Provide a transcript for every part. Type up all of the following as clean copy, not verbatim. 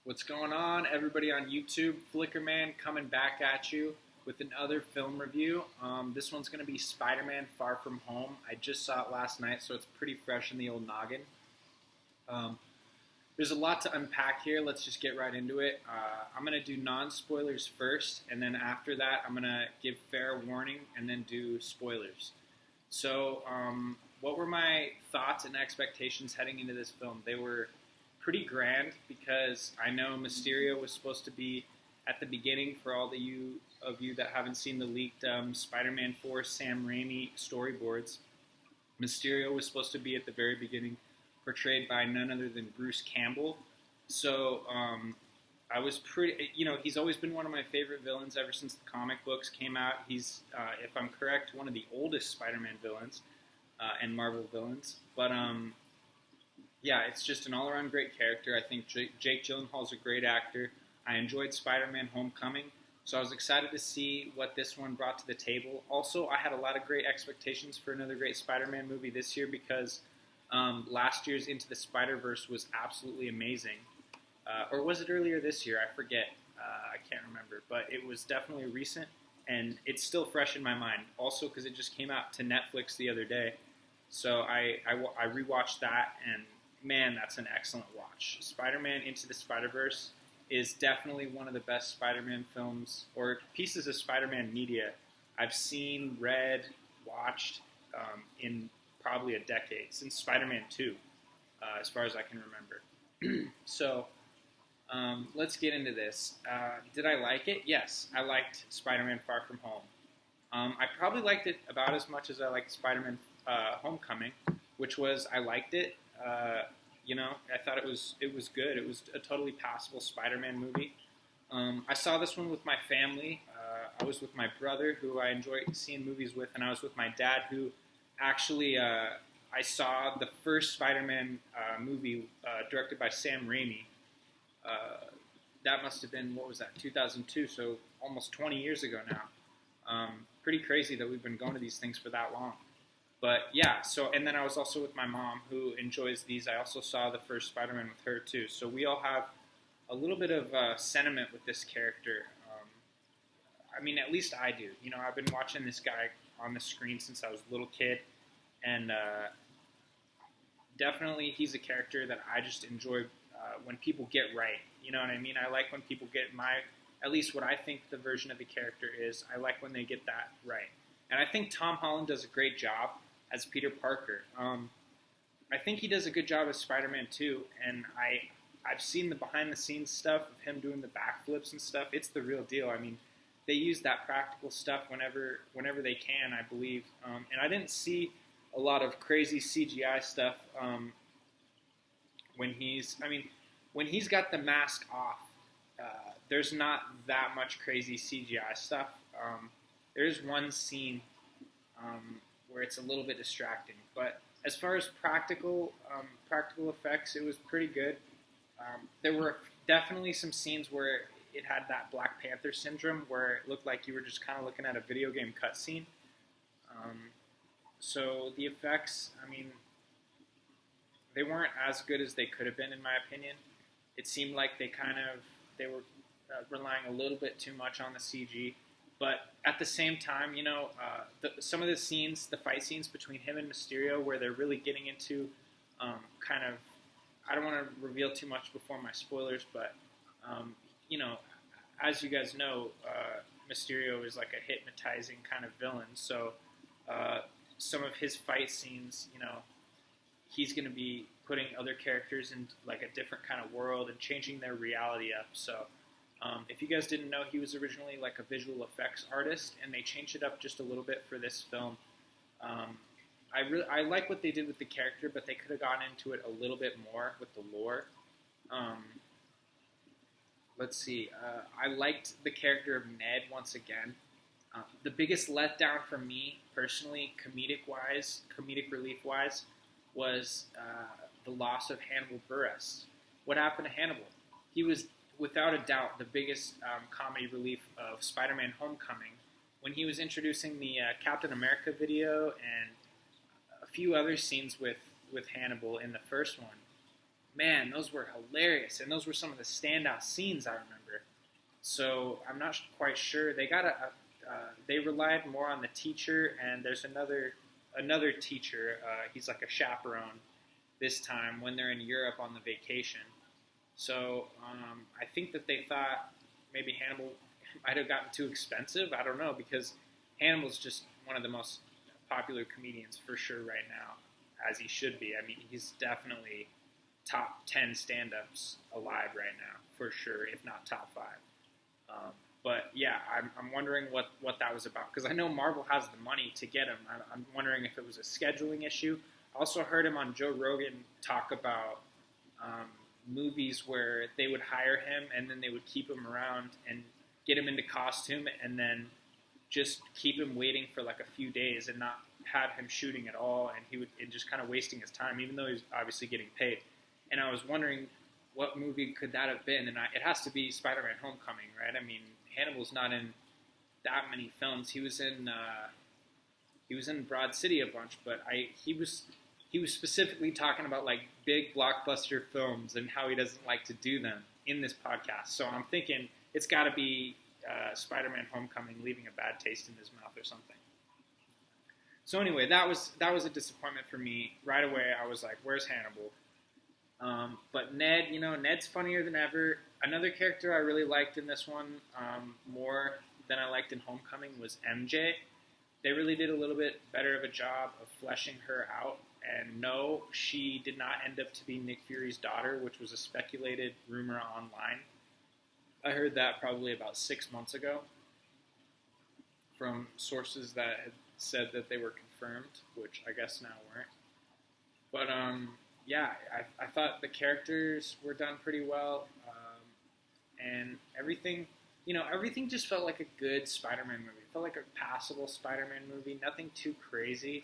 What's going on, everybody on YouTube? Flickerman coming back at you with another film review. This one's going to be Spider-Man Far From Home. I just saw it last night, so it's pretty fresh in the old noggin. There's a lot to unpack here. Let's just get right into it. I'm going to do non-spoilers first, and then after that, I'm going to give fair warning and then do spoilers. So, what were my thoughts and expectations heading into this film? They were pretty grand because I know Mysterio was supposed to be at the beginning for all of you that haven't seen the leaked Spider-Man 4 Sam Raimi storyboards. Mysterio was supposed to be at the very beginning, portrayed by none other than Bruce Campbell. So I was pretty, he's always been one of my favorite villains ever since the comic books came out. He's, if I'm correct, one of the oldest Spider-Man villains and Marvel villains. But yeah, it's just an all-around great character. I think Jake Gyllenhaal's a great actor. I enjoyed Spider-Man Homecoming, so I was excited to see what this one brought to the table. Also, I had a lot of great expectations for another great Spider-Man movie this year because last year's Into the Spider-Verse was absolutely amazing. Or was it earlier this year? I forget. I can't remember. But it was definitely recent, and it's still fresh in my mind. Also, because it just came out to Netflix the other day. So I rewatched that, and man, that's an excellent watch. Spider-Man Into the Spider-Verse is definitely one of the best Spider-Man films or pieces of Spider-Man media I've seen, read, watched in probably a decade, since Spider-Man 2, as far as I can remember. So, let's get into this. Did I like it? Yes, I liked Spider-Man Far From Home. I probably liked it about as much as I liked Spider-Man Homecoming, which was I liked it. I thought it was good. It was a totally passable Spider-Man movie. I saw this one with my family. I was with my brother, who I enjoy seeing movies with, and I was with my dad, who actually I saw the first Spider-Man movie directed by Sam Raimi. That must have been, 2002, so almost 20 years ago now. Pretty crazy that we've been going to these things for that long. But yeah, and then I was also with my mom, who enjoys these. I also saw the first Spider-Man with her too. So we all have a little bit of sentiment with this character. At least I do. I've been watching this guy on the screen since I was a little kid, and definitely he's a character that I just enjoy when people get right. You know what I mean? I like when people get at least what I think the version of the character is. I like when they get that right. And I think Tom Holland does a great job as Peter Parker. I think he does a good job as Spider-Man too, and I've seen the behind-the-scenes stuff of him doing the backflips and stuff. It's the real deal. They use that practical stuff whenever they can, I believe. And I didn't see a lot of crazy CGI stuff when he's got the mask off. There's not that much crazy CGI stuff. There's one scene where it's a little bit distracting, but as far as practical effects, it was pretty good. There were definitely some scenes where it had that Black Panther syndrome, where it looked like you were just kind of looking at a video game cutscene. So the effects, they weren't as good as they could have been, in my opinion. It seemed like they were relying a little bit too much on the CG. But at the same time, some of the fight scenes between him and Mysterio, where they're really getting into I don't want to reveal too much before my spoilers, but, as you guys know, Mysterio is like a hypnotizing kind of villain. So some of his fight scenes, he's going to be putting other characters in like a different kind of world and changing their reality up. So if you guys didn't know, he was originally like a visual effects artist, and they changed it up just a little bit for this film. I like what they did with the character, but they could have gone into it a little bit more with the lore. Let's see. I liked the character of Ned once again. The biggest letdown for me, personally, comedic relief-wise, was the loss of Hannibal Buress. What happened to Hannibal? He was, without a doubt, the biggest comedy relief of Spider-Man Homecoming. When he was introducing the Captain America video and a few other scenes with Hannibal in the first one, man, those were hilarious, and those were some of the standout scenes I remember. So I'm not quite sure. They relied more on the teacher, and there's another teacher. He's like a chaperone this time when they're in Europe on the vacation. So I think that they thought maybe Hannibal might have gotten too expensive. I don't know, because Hannibal's just one of the most popular comedians for sure right now, as he should be. I mean, he's definitely top 10 stand-ups alive right now, for sure, if not top 5. But yeah, I'm wondering what that was about, because I know Marvel has the money to get him. I'm wondering if it was a scheduling issue. I also heard him on Joe Rogan talk about movies where they would hire him and then they would keep him around and get him into costume and then just keep him waiting for like a few days and not have him shooting at all, and just kind of wasting his time, even though he's obviously getting paid. And I was wondering, what movie could that have been? And it has to be Spider-Man: Homecoming, right? I mean, Hannibal's not in that many films. He was in Broad City a bunch, but he was specifically talking about like big blockbuster films and how he doesn't like to do them in this podcast. So I'm thinking it's got to be Spider-Man: Homecoming, leaving a bad taste in his mouth or something. So anyway, that was a disappointment for me. Right away, I was like, "Where's Hannibal?" But Ned, Ned's funnier than ever. Another character I really liked in this one, more than I liked in Homecoming, was MJ. They really did a little bit better of a job of fleshing her out. And no, she did not end up to be Nick Fury's daughter, which was a speculated rumor online. I heard that probably about 6 months ago from sources that had said that they were confirmed, which I guess now weren't. But yeah, I thought the characters were done pretty well, and everything just felt like a good Spider-Man movie. It felt like a passable Spider-Man movie, nothing too crazy,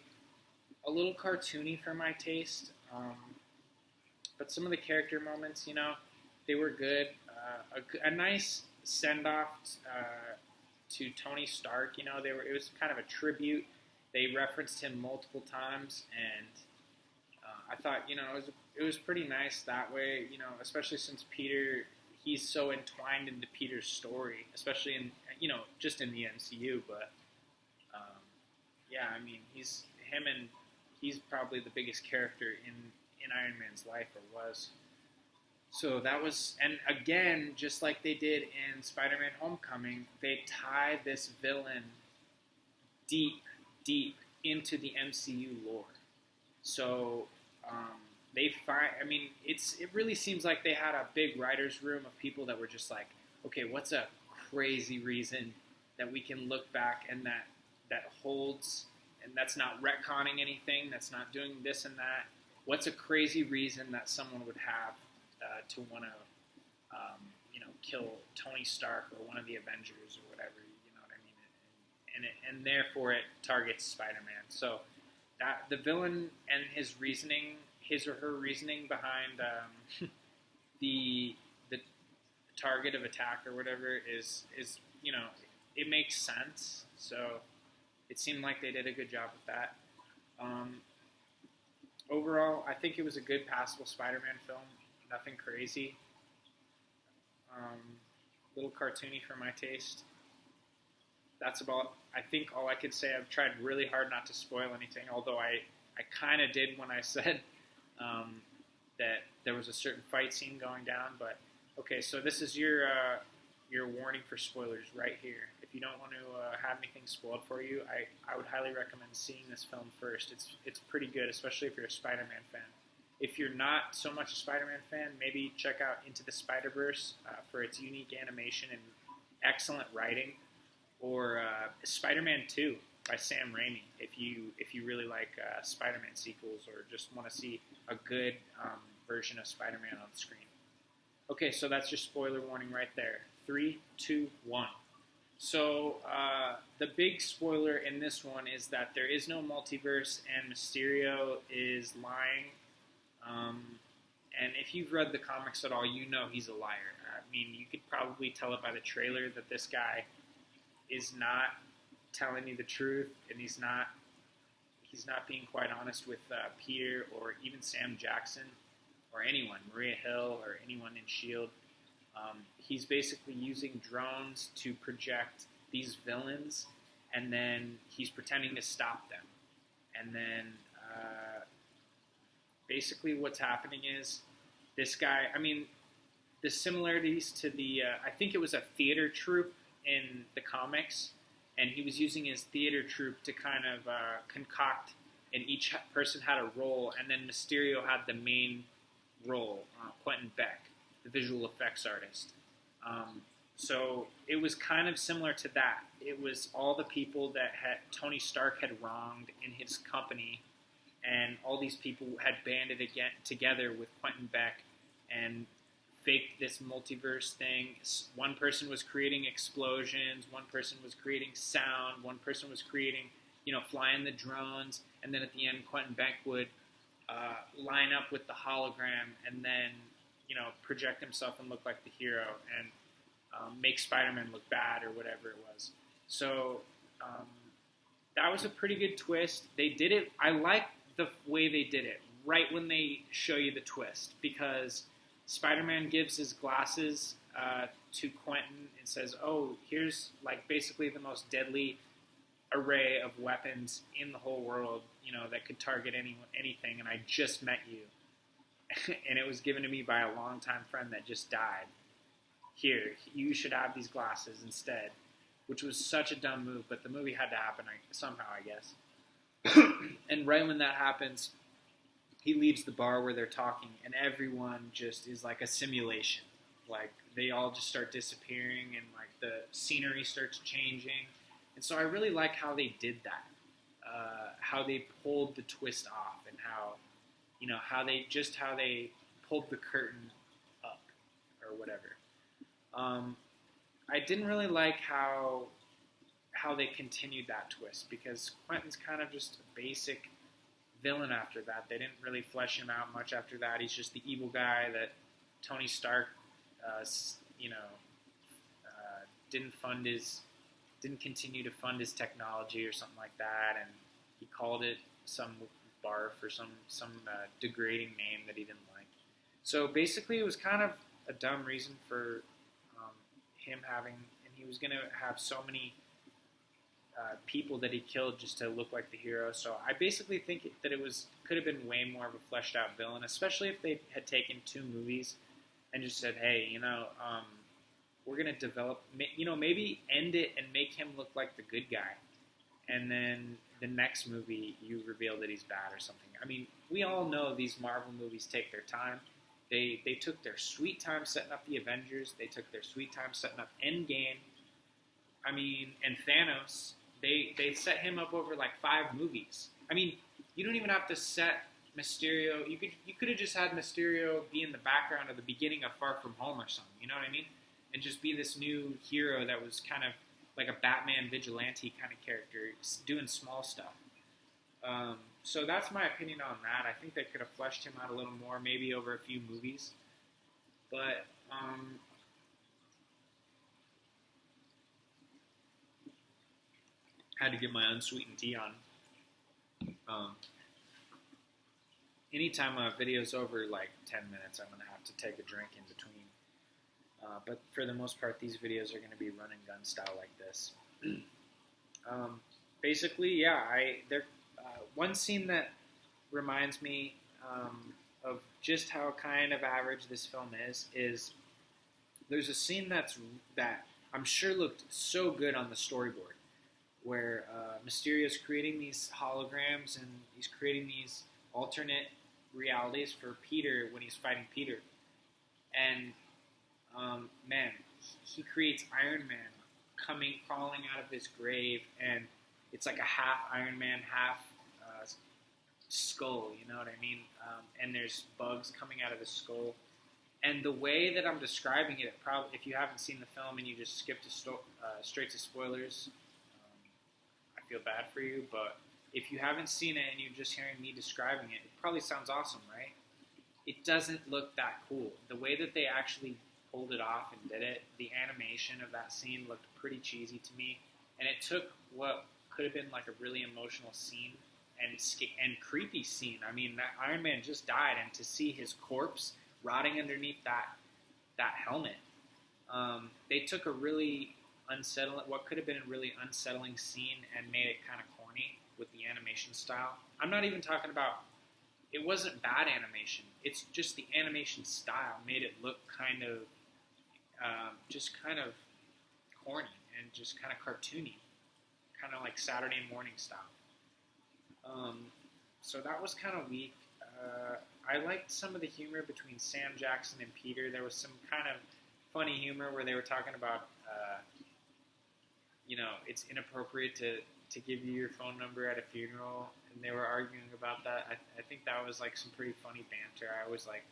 a little cartoony for my taste, but some of the character moments, they were good. A nice send-off to Tony Stark. It was kind of a tribute. They referenced him multiple times, and I thought, it was pretty nice that way, especially since Peter, he's so entwined into Peter's story, especially in, just in the MCU, but, yeah, I mean, he's probably the biggest character in Iron Man's life, or was. So that was, and again, just like they did in Spider-Man: Homecoming, they tie this villain deep into the MCU lore. So it really seems like they had a big writer's room of people that were just like, okay, what's a crazy reason that we can look back and that holds, and that's not retconning anything, that's not doing this and that. What's a crazy reason that someone would have to want to, kill Tony Stark or one of the Avengers or whatever, you know what I mean? And therefore it targets Spider-Man. So that the villain and his or her reasoning behind the target of attack or whatever is it makes sense. So it seemed like they did a good job with that. Overall, I think it was a good, passable Spider-Man film. Nothing crazy. A little cartoony for my taste. That's about, I think, all I could say. I've tried really hard not to spoil anything, although I kind of did when I said that there was a certain fight scene going down. But, okay, so this is your warning for spoilers right here. If you don't want to have anything spoiled for you, I would highly recommend seeing this film first. It's pretty good, especially if you're a Spider-Man fan. If you're not so much a Spider-Man fan, maybe check out Into the Spider-Verse for its unique animation and excellent writing, or Spider-Man 2 by Sam Raimi if you really like Spider-Man sequels or just want to see a good version of Spider-Man on the screen. Okay, so that's your spoiler warning right there. 3, 2, 1. So the big spoiler in this one is that there is no multiverse and Mysterio is lying. And if you've read the comics at all, you know he's a liar. I mean, you could probably tell it by the trailer that this guy is not telling you the truth, and he's not being quite honest with Peter or even Sam Jackson or anyone, Maria Hill or anyone in S.H.I.E.L.D., he's basically using drones to project these villains, and then he's pretending to stop them. And then basically what's happening is this guy, I mean, the similarities to the, I think it was a theater troupe in the comics, and he was using his theater troupe to kind of concoct, and each person had a role, and then Mysterio had the main role, Quentin Beck, the visual effects artist. So it was kind of similar to that. It was all the people that Tony Stark had wronged in his company, and all these people had banded together with Quentin Beck and faked this multiverse thing. One person was creating explosions, one person was creating sound, one person was creating, flying the drones, and then at the end, Quentin Beck would line up with the hologram and then, project himself and look like the hero and make Spiderman look bad or whatever it was. So that was a pretty good twist. They did it. I like the way they did it right when they show you the twist, because Spider-Man gives his glasses to Quentin and says, "Oh, here's like basically the most deadly array of weapons in the whole world, that could target anything, and I just met you." And it was given to me by a longtime friend that just died. Here, you should have these glasses instead, which was such a dumb move, but the movie had to happen somehow, I guess. And right when that happens, he leaves the bar where they're talking, and everyone just is like a simulation. Like, they all just start disappearing, and like the scenery starts changing. And so I really like how they did that, how they pulled the twist off, and how how they pulled the curtain up, or whatever. I didn't really like how they continued that twist, because Quentin's kind of just a basic villain after that. They didn't really flesh him out much after that. He's just the evil guy that Tony Stark, didn't continue to fund his technology or something like that, and he called it some barf or some degrading name that he didn't like. So basically, it was kind of a dumb reason for him having, and he was going to have so many people that he killed just to look like the hero. So I basically think that could have been way more of a fleshed out villain, especially if they had taken 2 movies and just said, hey, we're going to develop, maybe end it and make him look like the good guy. And then the next movie, you reveal that he's bad or something. I mean, we all know these Marvel movies take their time. They took their sweet time setting up the Avengers. They took their sweet time setting up Endgame. I mean, and Thanos, they set him up over like 5 movies. I mean, you don't even have to set Mysterio. You could have just had Mysterio be in the background of the beginning of Far From Home or something. You know what I mean? And just be this new hero that was kind of like a Batman vigilante kind of character, doing small stuff. So that's my opinion on that. I think they could have fleshed him out a little more, maybe over a few movies. But had to get my unsweetened tea on. Anytime a video's over like 10 minutes, I'm going to have to take a drink in between. But for the most part, these videos are going to be run and gun style like this. Basically, yeah, one scene that reminds me of just how kind of average this film is there's a scene that I'm sure looked so good on the storyboard, where Mysterio's creating these holograms and he's creating these alternate realities for Peter when he's fighting Peter. And man, he creates Iron Man crawling out of his grave, and it's like a half Iron Man, half skull, you know what I mean? And there's bugs coming out of his skull. And the way that I'm describing it, probably, if you haven't seen the film and you just skip straight to spoilers, I feel bad for you, but if you haven't seen it and you're just hearing me describing it, it probably sounds awesome, right? It doesn't look that cool. The way that they actually pulled it off and did it, the animation of that scene looked pretty cheesy to me, and it took what could have been like a really emotional scene and creepy scene. I mean, that Iron Man just died, and to see his corpse rotting underneath that helmet, they took a really what could have been a really unsettling scene and made it kind of corny with the animation style. I'm not even talking about, it wasn't bad animation. It's just the animation style made it look kind of, just kind of corny and just kind of cartoony, kind of like Saturday morning style. So that was kind of weak. I liked some of the humor between Sam Jackson and Peter. There was some kind of funny humor where they were talking about, it's inappropriate to give you your phone number at a funeral, and they were arguing about that. I think that was like some pretty funny banter. I always like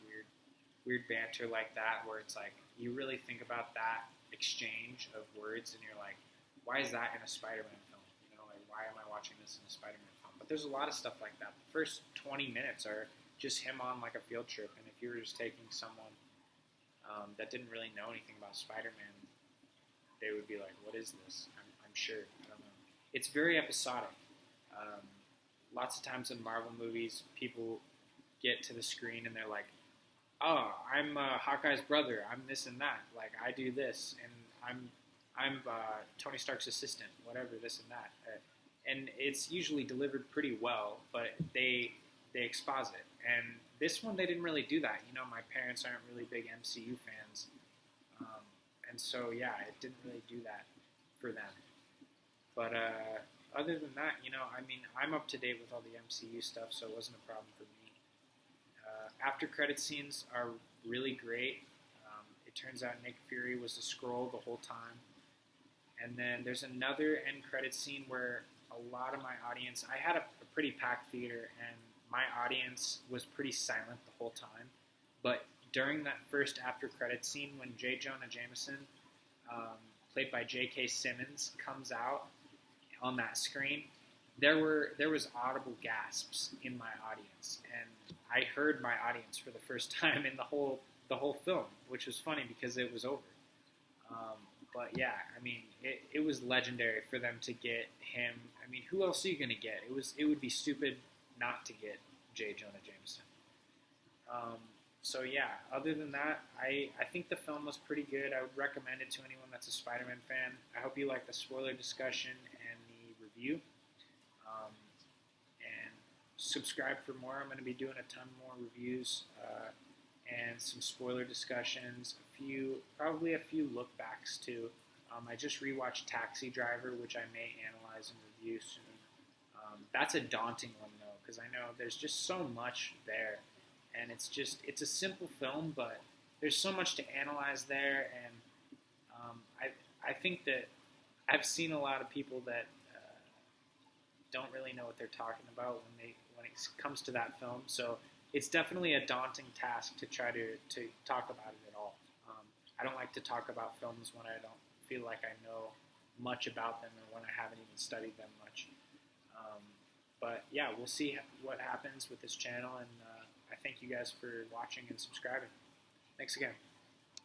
weird banter like that, where it's like you really think about that exchange of words, and you're like, why is that in a Spider-Man film? Like, why am I watching this in a Spider-Man film? But there's a lot of stuff like that. The first 20 minutes are just him on like a field trip, and if you were just taking someone that didn't really know anything about Spider-Man, they would be like, what is this? I'm sure. I don't know. It's very episodic. Lots of times in Marvel movies, people get to the screen and they're like, oh, I'm Hawkeye's brother. I'm this and that. Like, I do this, and I'm Tony Stark's assistant, whatever, this and that. And it's usually delivered pretty well, but they exposit. And this one, they didn't really do that. My parents aren't really big MCU fans. And so, yeah, it didn't really do that for them. But other than that, I'm up to date with all the MCU stuff, so it wasn't a problem for me. After credit scenes are really great. It turns out Nick Fury was the Skrull the whole time. And then there's another end credit scene where a lot of my audience, I had a pretty packed theater, and my audience was pretty silent the whole time. But during that first after credit scene, when J. Jonah Jameson, played by J.K. Simmons, comes out on that screen, there was audible gasps in my audience, and I heard my audience for the first time in the whole film, which was funny because it was over. But yeah, it was legendary for them to get him. Who else are you going to get? It would be stupid not to get J. Jonah Jameson. So yeah, other than that, I think the film was pretty good. I would recommend it to anyone that's a Spider-Man fan. I hope you like the spoiler discussion and the review. And subscribe for more. I'm going to be doing a ton more reviews and some spoiler discussions, probably a few look backs too. I just rewatched Taxi Driver, which I may analyze and review soon. That's a daunting one though, because I know there's just so much there, and it's a simple film, but there's so much to analyze there, and I think that I've seen a lot of people that don't really know what they're talking about when it comes to that film. So it's definitely a daunting task to try to talk about it at all. I don't like to talk about films when I don't feel like I know much about them, or when I haven't even studied them much. But yeah, we'll see what happens with this channel, and I thank you guys for watching and subscribing. Thanks again.